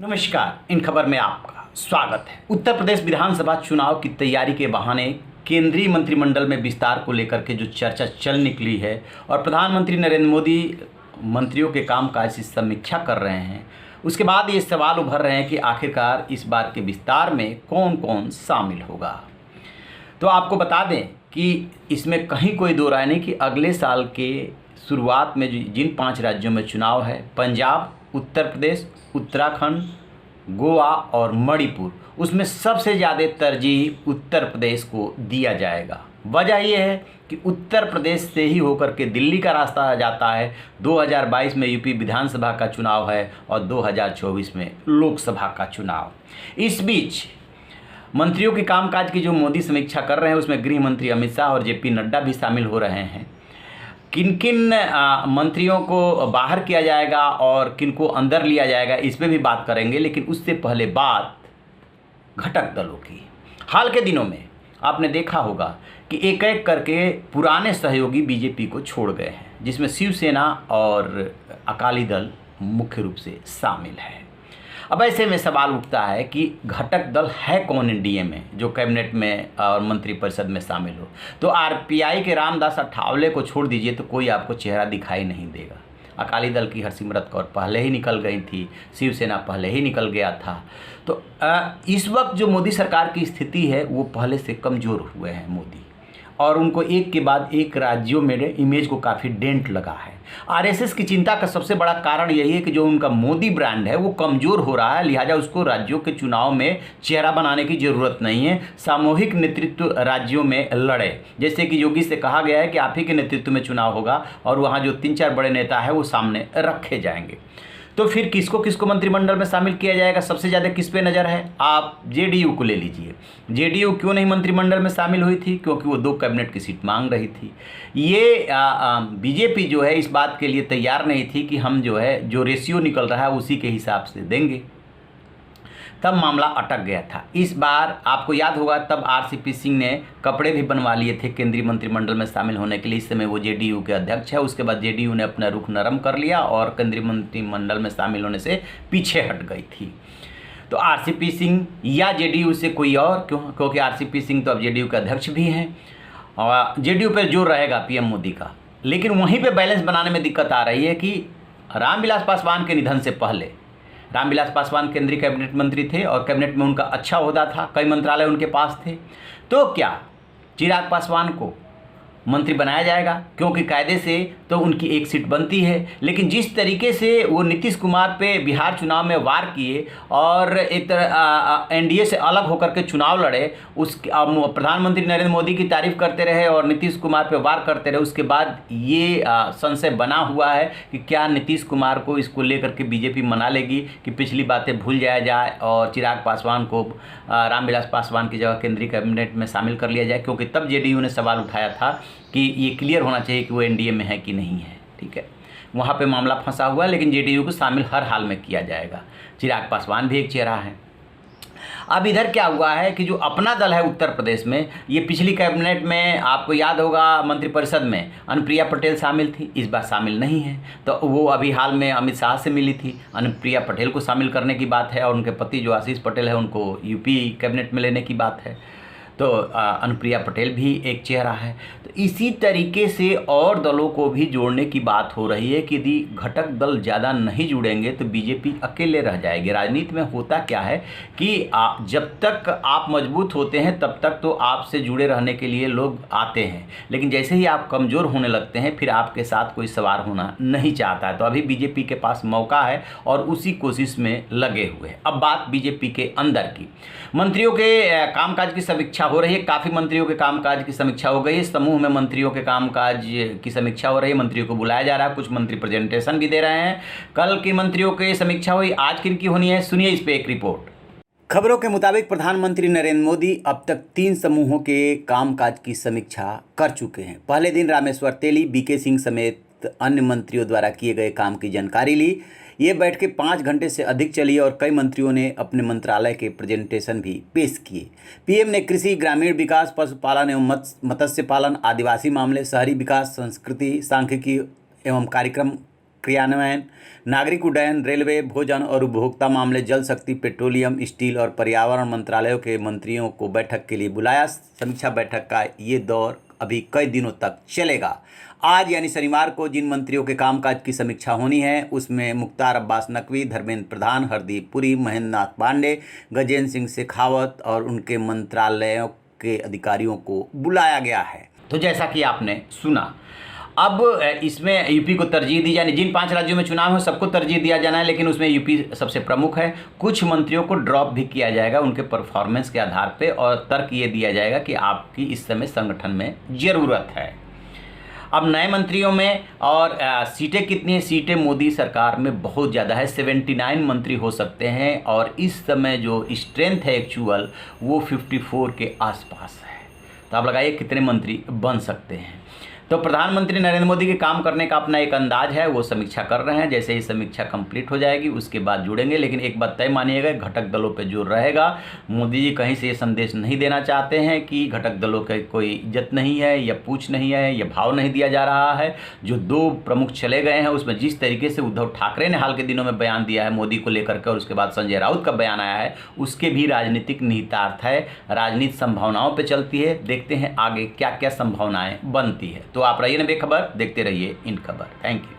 नमस्कार। इन खबर में आपका स्वागत है। उत्तर प्रदेश विधानसभा चुनाव की तैयारी के बहाने केंद्रीय मंत्रिमंडल में विस्तार को लेकर के जो चर्चा चल निकली है और प्रधानमंत्री नरेंद्र मोदी मंत्रियों के कामकाज की समीक्षा कर रहे हैं, उसके बाद ये सवाल उभर रहे हैं कि आखिरकार इस बार के विस्तार में कौन कौन शामिल होगा। तो आपको बता दें कि इसमें कहीं कोई दो राय नहीं कि अगले साल के शुरुआत में जिन 5 राज्यों में चुनाव है, पंजाब, उत्तर प्रदेश, उत्तराखंड, गोवा और मणिपुर, उसमें सबसे ज़्यादा तरजीह उत्तर प्रदेश को दिया जाएगा। वजह यह है कि उत्तर प्रदेश से ही होकर के दिल्ली का रास्ता जाता है। 2022 में यूपी विधानसभा का चुनाव है और 2024 में लोकसभा का चुनाव। इस बीच मंत्रियों के कामकाज की जो मोदी समीक्षा कर रहे हैं, उसमें गृह मंत्री अमित शाह और जेपी नड्डा भी शामिल हो रहे हैं। किन किन मंत्रियों को बाहर किया जाएगा और किन को अंदर लिया जाएगा, इस पे भी बात करेंगे। लेकिन उससे पहले बात घटक दलों की। हाल के दिनों में आपने देखा होगा कि एक एक करके पुराने सहयोगी बीजेपी को छोड़ गए हैं, जिसमें शिवसेना और अकाली दल मुख्य रूप से शामिल है। अब ऐसे में सवाल उठता है कि घटक दल है कौन एनडीए में जो कैबिनेट में और मंत्रिपरिषद में शामिल हो। तो आरपीआई के रामदास अठावले को छोड़ दीजिए तो कोई आपको चेहरा दिखाई नहीं देगा। अकाली दल की हरसिमरत कौर पहले ही निकल गई थी, शिवसेना पहले ही निकल गया था। तो इस वक्त जो मोदी सरकार की स्थिति है वो पहले से कमज़ोर हुए हैं मोदी, और उनको एक के बाद एक राज्यों में इमेज को काफ़ी डेंट लगा है। आरएसएस की चिंता का सबसे बड़ा कारण यही है कि जो उनका मोदी ब्रांड है वो कमज़ोर हो रहा है, लिहाजा उसको राज्यों के चुनाव में चेहरा बनाने की ज़रूरत नहीं है। सामूहिक नेतृत्व राज्यों में लड़े, जैसे कि योगी से कहा गया है कि आप ही के नेतृत्व में चुनाव होगा और वहाँ जो 3-4 बड़े नेता हैं वो सामने रखे जाएंगे। तो फिर किसको किसको मंत्रिमंडल में शामिल किया जाएगा, सबसे ज़्यादा किस पे नज़र है? आप जेडीयू को ले लीजिए। जेडीयू क्यों नहीं मंत्रिमंडल में शामिल हुई थी? क्योंकि वो 2 कैबिनेट की सीट मांग रही थी। ये बीजेपी जो है इस बात के लिए तैयार नहीं थी कि हम जो है जो रेशियो निकल रहा है उसी के हिसाब से देंगे, तब मामला अटक गया था। इस बार आपको याद होगा तब आरसीपी सिंह ने कपड़े भी बनवा लिए थे केंद्रीय मंत्रिमंडल में शामिल होने के लिए। इस समय वो जेडीयू के अध्यक्ष है। उसके बाद जेडीयू ने अपना रुख नरम कर लिया और केंद्रीय मंत्रिमंडल में शामिल होने से पीछे हट गई थी। तो आरसीपी सिंह या जेडीयू से कोई और, क्योंकि आरसीपी सिंह तो अब जेडीयू के अध्यक्ष भी हैं और जेडीयू पर जोर रहेगा पीएम मोदी का। लेकिन वहीं पर बैलेंस बनाने में दिक्कत आ रही है कि रामविलास पासवान के निधन से पहले रामविलास पासवान केंद्रीय कैबिनेट मंत्री थे और कैबिनेट में उनका अच्छा ओहदा था, कई मंत्रालय उनके पास थे। तो क्या चिराग पासवान को मंत्री बनाया जाएगा? क्योंकि कायदे से तो उनकी एक सीट बनती है। लेकिन जिस तरीके से वो नीतीश कुमार पे बिहार चुनाव में वार किए और एक तरह एनडीए से अलग होकर के चुनाव लड़े, उस प्रधानमंत्री नरेंद्र मोदी की तारीफ करते रहे और नीतीश कुमार पे वार करते रहे, उसके बाद ये संशय बना हुआ है कि क्या नीतीश कुमार को इसको लेकर के बीजेपी मना लेगी कि पिछली बातें भूल जाया जाए और चिराग पासवान को रामविलास पासवान की जगह केंद्रीय कैबिनेट में शामिल कर लिया जाए। क्योंकि तब जेडीयू ने सवाल उठाया था कि ये क्लियर होना चाहिए कि वो एनडीए में है कि नहीं है। ठीक है, वहाँ पे मामला फंसा हुआ है, लेकिन जेडीयू को शामिल हर हाल में किया जाएगा। चिराग पासवान भी एक चेहरा है। अब इधर क्या हुआ है कि जो अपना दल है उत्तर प्रदेश में, ये पिछली कैबिनेट में आपको याद होगा मंत्रिपरिषद में अनुप्रिया पटेल शामिल थी, इस बार शामिल नहीं है। तो वो अभी हाल में अमित शाह से मिली थी, अनुप्रिया पटेल को शामिल करने की बात है और उनके पति जो आशीष पटेल है उनको यूपी कैबिनेट में लेने की बात है। तो अनुप्रिया पटेल भी एक चेहरा है। तो इसी तरीके से और दलों को भी जोड़ने की बात हो रही है कि यदि घटक दल ज़्यादा नहीं जुड़ेंगे तो बीजेपी अकेले रह जाएगी। राजनीति में होता क्या है कि जब तक आप मजबूत होते हैं तब तक तो आपसे जुड़े रहने के लिए लोग आते हैं, लेकिन जैसे ही आप कमज़ोर होने लगते हैं फिर आपके साथ कोई सवार होना नहीं चाहता है। तो अभी बीजेपी के पास मौका है और उसी कोशिश में लगे हुए हैं। अब बात बीजेपी के अंदर की, मंत्रियों के कामकाज की समीक्षा हो रही है। काफ़ी मंत्रियों के कामकाज की समीक्षा हो गई है। समूह में मंत्रियों के कामकाज की समीक्षा हो रही है। मंत्रियों को बुलाया जा रहा है, कुछ मंत्री प्रेजेंटेशन भी दे रहे हैं। कल की मंत्रियों की समीक्षा हुई, आज किनकी होनी है सुनिए इस पे एक रिपोर्ट। खबरों के मुताबिक प्रधानमंत्री नरेंद्र मोदी अब तक 3 समूहों के कामकाज की समीक्षा कर चुके हैं। पहले दिन रामेश्वर तेली, बीके सिंह समेत अन्य मंत्रियों द्वारा किए गए काम की जानकारी ली। ये बैठकें 5 घंटे से अधिक चली और कई मंत्रियों ने अपने मंत्रालय के प्रेजेंटेशन भी पेश किए। पीएम ने कृषि, ग्रामीण विकास, पशुपालन एवं मत्स्य पालन, आदिवासी मामले, शहरी विकास, संस्कृति, सांख्यिकी एवं कार्यक्रम क्रियान्वयन, नागरिक उड्डयन, रेलवे, भोजन और उपभोक्ता मामले, जल शक्ति, पेट्रोलियम, स्टील और पर्यावरण मंत्रालयों के मंत्रियों को बैठक के लिए बुलाया। समीक्षा बैठक का ये दौर अभी कई दिनों तक चलेगा। आज यानी शनिवार को जिन मंत्रियों के कामकाज की समीक्षा होनी है उसमें मुख्तार अब्बास नकवी, धर्मेंद्र प्रधान, हरदीप पुरी, महेंद्र नाथ पांडे, गजेंद्र सिंह शेखावत और उनके मंत्रालयों के अधिकारियों को बुलाया गया है। तो जैसा कि आपने सुना, अब इसमें यूपी को तरजीह दी जानी, जिन 5 राज्यों में चुनाव है सबको तरजीह दिया जाना है, लेकिन उसमें यूपी सबसे प्रमुख है। कुछ मंत्रियों को ड्रॉप भी किया जाएगा उनके परफॉर्मेंस के आधार पे, और तर्क ये दिया जाएगा कि आपकी इस समय संगठन में ज़रूरत है। अब नए मंत्रियों में और सीटें कितनी हैं? सीटें मोदी सरकार में बहुत ज़्यादा है, 79 मंत्री हो सकते हैं, और इस समय जो स्ट्रेंथ है एक्चुअल वो 54 के आसपास है। तो आप लगाइए कितने मंत्री बन सकते हैं। तो प्रधानमंत्री नरेंद्र मोदी के काम करने का अपना एक अंदाज है, वो समीक्षा कर रहे हैं। जैसे ही समीक्षा कंप्लीट हो जाएगी उसके बाद जुड़ेंगे, लेकिन एक बात तय मानिएगा, घटक दलों पे जोर रहेगा। मोदी जी कहीं से ये संदेश नहीं देना चाहते हैं कि घटक दलों की कोई इज्जत नहीं है या पूछ नहीं है या भाव नहीं दिया जा रहा है। जो 2 प्रमुख चले गए हैं उसमें जिस तरीके से उद्धव ठाकरे ने हाल के दिनों में बयान दिया है मोदी को लेकर के, और उसके बाद संजय राउत का बयान आया है, उसके भी राजनीतिक निहितार्थ है। राजनीति संभावनाओं पर चलती है, देखते हैं आगे क्या क्या संभावनाएं बनती है। तो आप रहिए ना बेखबर, देखते रहिए इन खबर। Thank you.